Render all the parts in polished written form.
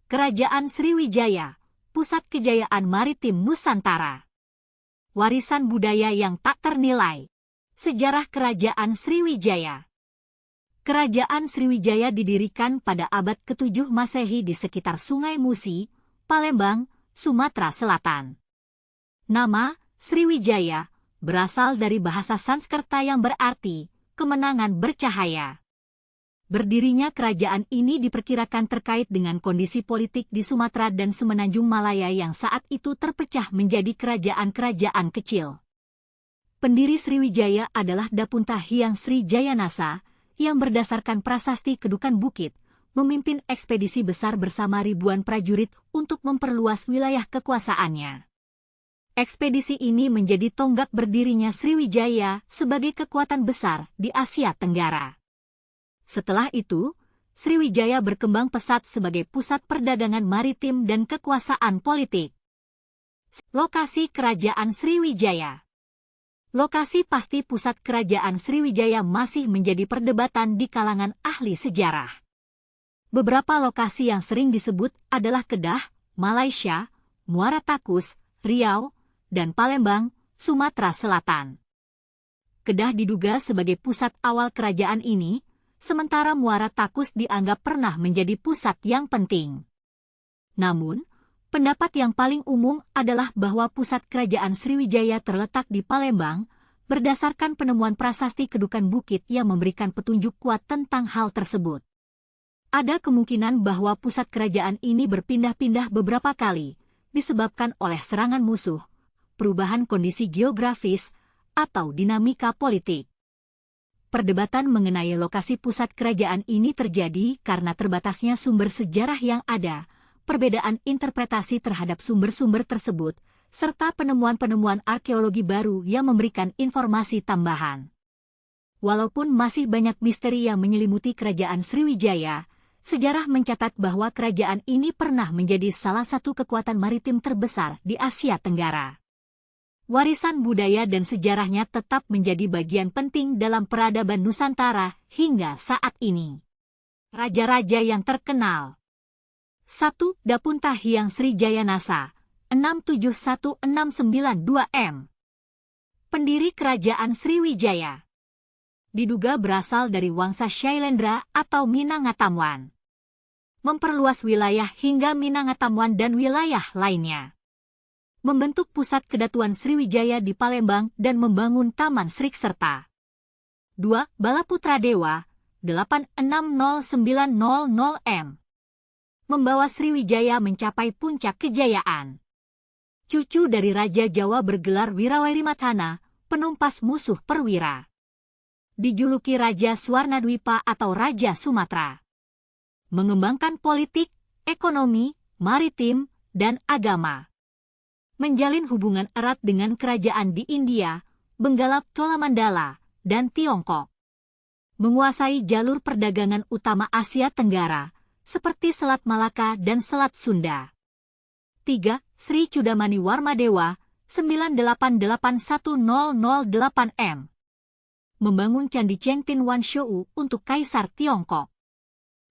Kerajaan Sriwijaya, pusat kejayaan maritim Nusantara. Warisan budaya yang tak ternilai. Sejarah Kerajaan Sriwijaya. Kerajaan Sriwijaya didirikan pada abad ke-7 Masehi di sekitar Sungai Musi, Palembang, Sumatera Selatan. Nama Sriwijaya berasal dari bahasa Sanskerta yang berarti kemenangan bercahaya. Berdirinya kerajaan ini diperkirakan terkait dengan kondisi politik di Sumatera dan Semenanjung Malaya yang saat itu terpecah menjadi kerajaan-kerajaan kecil. Pendiri Sriwijaya adalah Dapunta Hyang Sri Jayanasa yang berdasarkan prasasti Kedukan Bukit, memimpin ekspedisi besar bersama ribuan prajurit untuk memperluas wilayah kekuasaannya. Ekspedisi ini menjadi tonggak berdirinya Sriwijaya sebagai kekuatan besar di Asia Tenggara. Setelah itu, Sriwijaya berkembang pesat sebagai pusat perdagangan maritim dan kekuasaan politik. Lokasi Kerajaan Sriwijaya. Lokasi pasti pusat Kerajaan Sriwijaya masih menjadi perdebatan di kalangan ahli sejarah. Beberapa lokasi yang sering disebut adalah Kedah, Malaysia, Muara Takus, Riau, dan Palembang, Sumatera Selatan. Kedah diduga sebagai pusat awal kerajaan ini, sementara Muara Takus dianggap pernah menjadi pusat yang penting. Namun, pendapat yang paling umum adalah bahwa pusat kerajaan Sriwijaya terletak di Palembang, berdasarkan penemuan prasasti Kedukan Bukit yang memberikan petunjuk kuat tentang hal tersebut. Ada kemungkinan bahwa pusat kerajaan ini berpindah-pindah beberapa kali, disebabkan oleh serangan musuh, perubahan kondisi geografis, atau dinamika politik. Perdebatan mengenai lokasi pusat kerajaan ini terjadi karena terbatasnya sumber sejarah yang ada, perbedaan interpretasi terhadap sumber-sumber tersebut, serta penemuan-penemuan arkeologi baru yang memberikan informasi tambahan. Walaupun masih banyak misteri yang menyelimuti kerajaan Sriwijaya, sejarah mencatat bahwa kerajaan ini pernah menjadi salah satu kekuatan maritim terbesar di Asia Tenggara. Warisan budaya dan sejarahnya tetap menjadi bagian penting dalam peradaban Nusantara hingga saat ini. Raja-raja yang terkenal. 1. Dapunta Hyang Sri Jayanasa, 671-692 M. Pendiri Kerajaan Sriwijaya. Diduga berasal dari Wangsa Shailendra atau Minangkabau. Memperluas wilayah hingga Minangkabau dan wilayah lainnya. Membentuk pusat kedatuan Sriwijaya di Palembang dan membangun Taman Sriksarta. 2. Balaputra Dewa, 860-900 M. Membawa Sriwijaya mencapai puncak kejayaan. Cucu dari Raja Jawa bergelar Wirawirimadhana, penumpas musuh perwira. Dijuluki Raja Swarnadwipa atau Raja Sumatera. Mengembangkan politik, ekonomi, maritim, dan agama. Menjalin hubungan erat dengan kerajaan di India, Benggala Cholamandala, dan Tiongkok. Menguasai jalur perdagangan utama Asia Tenggara, seperti Selat Malaka dan Selat Sunda. 3. Sri Chudamani Warmadewa, 9881008 M. Membangun Candi Chengtin Wanshou untuk Kaisar Tiongkok.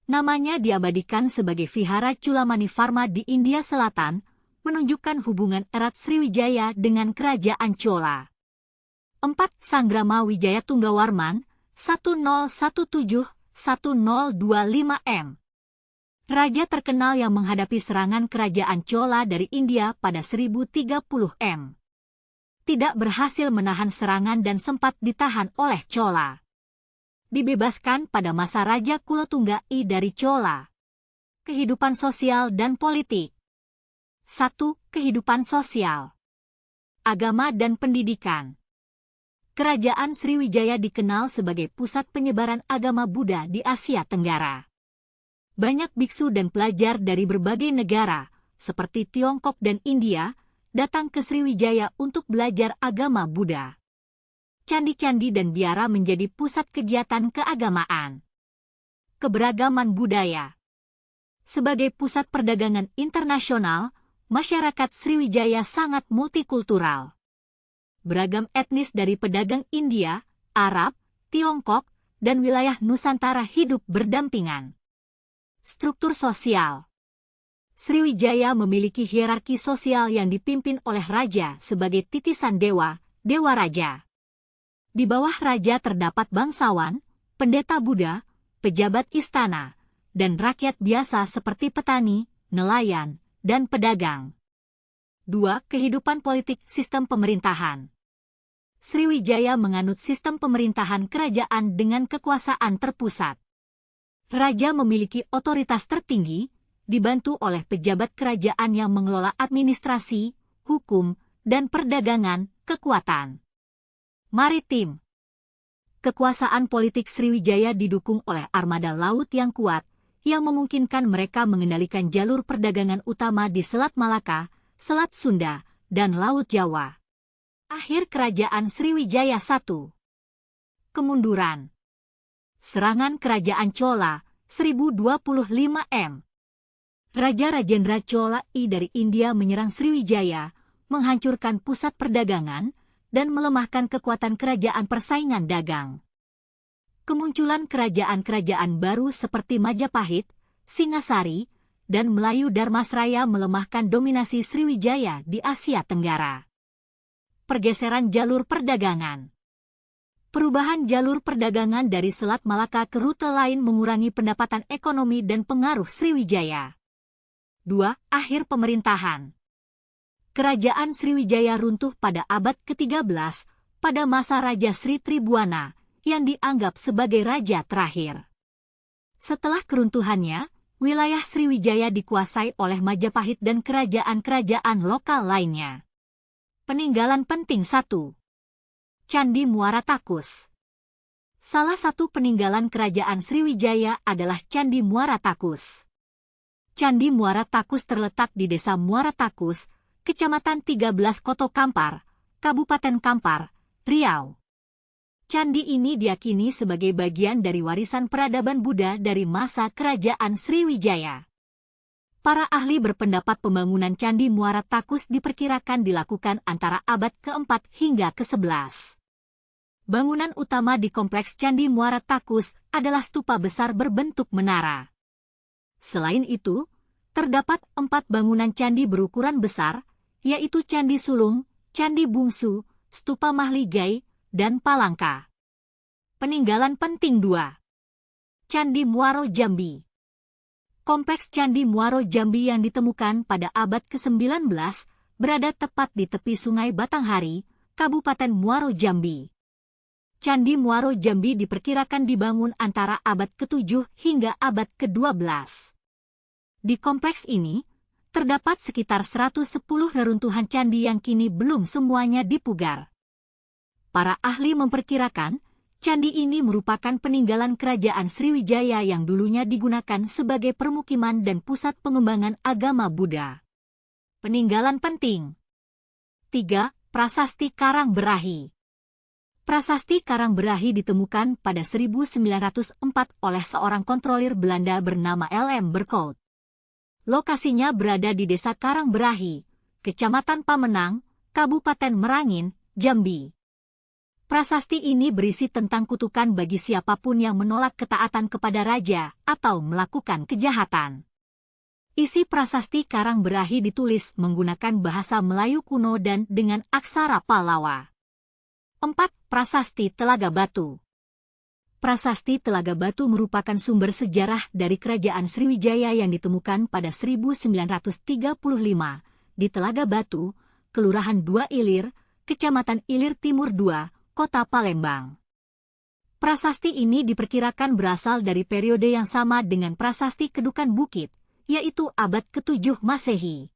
Namanya diabadikan sebagai Vihara Chulamani Varma di India Selatan, menunjukkan hubungan erat Sriwijaya dengan Kerajaan Chola. 4. Sanggrama Wijaya Tunggawarman, 1017-1025 M. Raja terkenal yang menghadapi serangan Kerajaan Chola dari India pada 1030 M. Tidak berhasil menahan serangan dan sempat ditahan oleh Chola. Dibebaskan pada masa Raja Kulotungga I dari Chola. Kehidupan sosial dan politik. 1. Kehidupan sosial. Agama dan pendidikan. Kerajaan Sriwijaya dikenal sebagai pusat penyebaran agama Buddha di Asia Tenggara. Banyak biksu dan pelajar dari berbagai negara, seperti Tiongkok dan India, datang ke Sriwijaya untuk belajar agama Buddha. Candi-candi dan biara menjadi pusat kegiatan keagamaan. Keberagaman budaya. Sebagai pusat perdagangan internasional, masyarakat Sriwijaya sangat multikultural. Beragam etnis dari pedagang India, Arab, Tiongkok, dan wilayah Nusantara hidup berdampingan. Struktur sosial. Sriwijaya memiliki hierarki sosial yang dipimpin oleh raja sebagai titisan dewa, dewa raja. Di bawah raja terdapat bangsawan, pendeta Buddha, pejabat istana, dan rakyat biasa seperti petani, nelayan, dan pedagang. 2. Kehidupan politik sistem pemerintahan. Sriwijaya menganut sistem pemerintahan kerajaan dengan kekuasaan terpusat. Raja memiliki otoritas tertinggi, dibantu oleh pejabat kerajaan yang mengelola administrasi, hukum, dan perdagangan, kekuatan maritim. Kekuasaan politik Sriwijaya didukung oleh armada laut yang kuat, yang memungkinkan mereka mengendalikan jalur perdagangan utama di Selat Malaka, Selat Sunda, dan Laut Jawa. Akhir Kerajaan Sriwijaya I. Kemunduran. Serangan Kerajaan Chola, 1025 m. Raja Rajendra Chola I dari India menyerang Sriwijaya, menghancurkan pusat perdagangan, dan melemahkan kekuatan kerajaan persaingan dagang. Kemunculan kerajaan-kerajaan baru seperti Majapahit, Singasari, dan Melayu Dharmasraya melemahkan dominasi Sriwijaya di Asia Tenggara. Pergeseran jalur perdagangan. Perubahan jalur perdagangan dari Selat Malaka ke rute lain mengurangi pendapatan ekonomi dan pengaruh Sriwijaya. 2. Akhir pemerintahan. Kerajaan Sriwijaya runtuh pada abad ke-13 pada masa Raja Sri Tribuana yang dianggap sebagai raja terakhir. Setelah keruntuhannya, wilayah Sriwijaya dikuasai oleh Majapahit dan kerajaan-kerajaan lokal lainnya. Peninggalan penting 1. Candi Muara Takus. Salah satu peninggalan kerajaan Sriwijaya adalah Candi Muara Takus. Candi Muara Takus terletak di Desa Muara Takus, Kecamatan 13 Koto Kampar, Kabupaten Kampar, Riau. Candi ini diyakini sebagai bagian dari warisan peradaban Buddha dari masa kerajaan Sriwijaya. Para ahli berpendapat pembangunan Candi Muara Takus diperkirakan dilakukan antara abad ke-4 hingga ke-11. Bangunan utama di kompleks Candi Muara Takus adalah stupa besar berbentuk menara. Selain itu, terdapat 4 bangunan candi berukuran besar, yaitu Candi Sulung, Candi Bungsu, Stupa Mahligai, dan Palangka. Peninggalan penting 2. Candi Muaro Jambi. Kompleks Candi Muaro Jambi yang ditemukan pada abad ke-19 berada tepat di tepi Sungai Batanghari, Kabupaten Muaro Jambi. Candi Muaro Jambi diperkirakan dibangun antara abad ke-7 hingga abad ke-12. Di kompleks ini, terdapat sekitar 110 reruntuhan candi yang kini belum semuanya dipugar. Para ahli memperkirakan, candi ini merupakan peninggalan kerajaan Sriwijaya yang dulunya digunakan sebagai permukiman dan pusat pengembangan agama Buddha. Peninggalan penting 3. Prasasti Karang Berahi. Prasasti Karang Berahi ditemukan pada 1904 oleh seorang kontrolir Belanda bernama L.M. Berkout. Lokasinya berada di Desa Karang Berahi, Kecamatan Pamenang, Kabupaten Merangin, Jambi. Prasasti ini berisi tentang kutukan bagi siapapun yang menolak ketaatan kepada raja atau melakukan kejahatan. Isi prasasti Karang Berahi ditulis menggunakan bahasa Melayu kuno dan dengan aksara Pallawa. 4. Prasasti Telaga Batu. Prasasti Telaga Batu merupakan sumber sejarah dari kerajaan Sriwijaya yang ditemukan pada 1935 di Telaga Batu, Kelurahan 2 Ilir, Kecamatan Ilir Timur 2, Kota Palembang. Prasasti ini diperkirakan berasal dari periode yang sama dengan Prasasti Kedukan Bukit, yaitu abad ke-7 Masehi.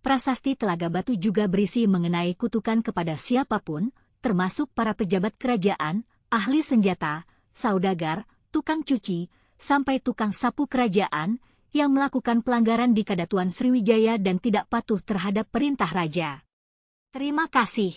Prasasti Telaga Batu juga berisi mengenai kutukan kepada siapapun, termasuk para pejabat kerajaan, ahli senjata, saudagar, tukang cuci, sampai tukang sapu kerajaan yang melakukan pelanggaran di Kadatuan Sriwijaya dan tidak patuh terhadap perintah raja. Terima kasih.